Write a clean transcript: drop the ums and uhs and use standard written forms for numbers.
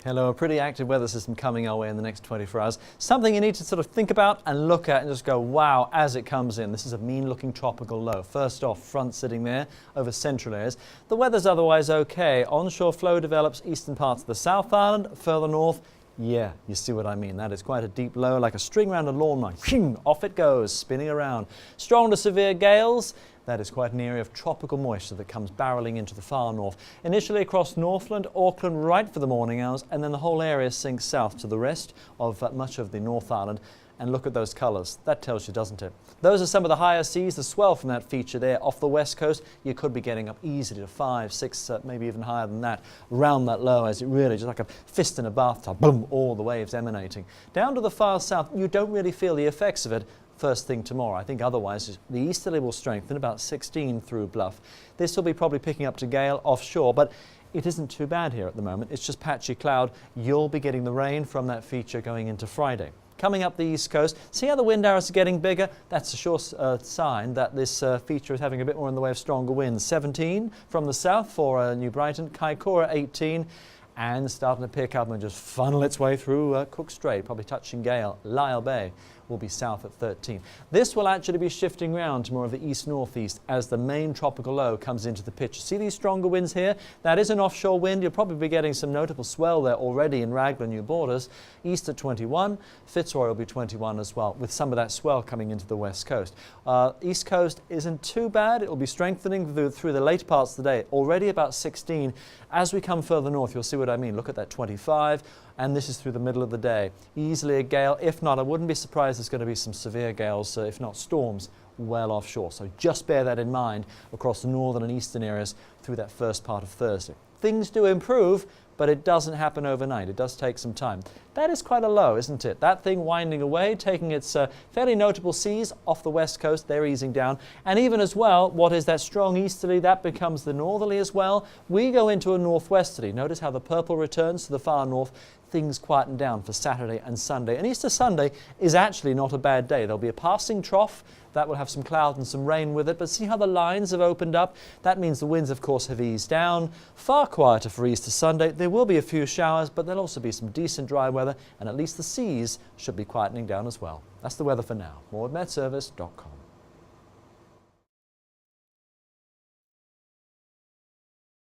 Hello, a pretty active weather system coming our way in the next 24 hours. Something you need to sort of think about and look at and just go, wow, as it comes in. This is a mean-looking tropical low. First off, front sitting there over central areas. The weather's otherwise okay. Onshore flow develops eastern parts of the South Island, further north. Yeah, you see what I mean. That is quite a deep low, like a string around a lawnmower. Off it goes, spinning around. Strong to severe gales. That is quite an area of tropical moisture that comes barreling into the far north. Initially across Northland, Auckland, right for the morning hours, and then the whole area sinks south to the rest of much of the North Island. And look at those colours. That tells you, doesn't it? Those are some of the higher seas. The swell from that feature there off the west coast, you could be getting up easily to 5, 6, maybe even higher than that, around that low, as it really just like a fist in a bathtub, boom, all the waves emanating. Down to the far south, you don't really feel the effects of it first thing tomorrow. I think otherwise the easterly will strengthen about 16 through Bluff. This will be probably picking up to gale offshore, but it isn't too bad here at the moment. It's just patchy cloud. You'll be getting the rain from that feature going into Friday. Coming up the east coast, see how the wind arrows are getting bigger? That's a sure sign that this feature is having a bit more in the way of stronger winds. 17 from the south for New Brighton, Kaikoura 18, and starting to pick up and just funnel its way through Cook Strait, probably touching gale. Lyall Bay will be south at 13. This will actually be shifting round to more of the east-northeast as the main tropical low comes into the picture. See these stronger winds here? That is an offshore wind. You'll probably be getting some notable swell there already in Raglan, New Borders. East at 21, Fitzroy will be 21 as well, with some of that swell coming into the west coast. East coast isn't too bad. It will be strengthening through the later parts of the day. Already about 16. As we come further north, you'll see what I mean. Look at that 25. And this is through the middle of the day. Easily a gale. If not, I wouldn't be surprised there's going to be some severe gales, if not storms, well offshore. So just bear that in mind across the northern and eastern areas through that first part of Thursday. Things do improve, but it doesn't happen overnight. It does take some time. That is quite a low, isn't it? That thing winding away, taking its fairly notable seas off the west coast. They're easing down. And even as well, what is that strong easterly? That becomes the northerly as well. We go into a northwesterly. Notice how the purple returns to the far north. Things quieten down for Saturday and Sunday. And Easter Sunday is actually not a bad day. There'll be a passing trough that will have some cloud and some rain with it, but see how the lines have opened up? That means the winds, of course, have eased down. Far quieter for Easter Sunday. There will be a few showers, but there'll also be some decent dry weather, and at least the seas should be quietening down as well. That's the weather for now. More at metservice.com.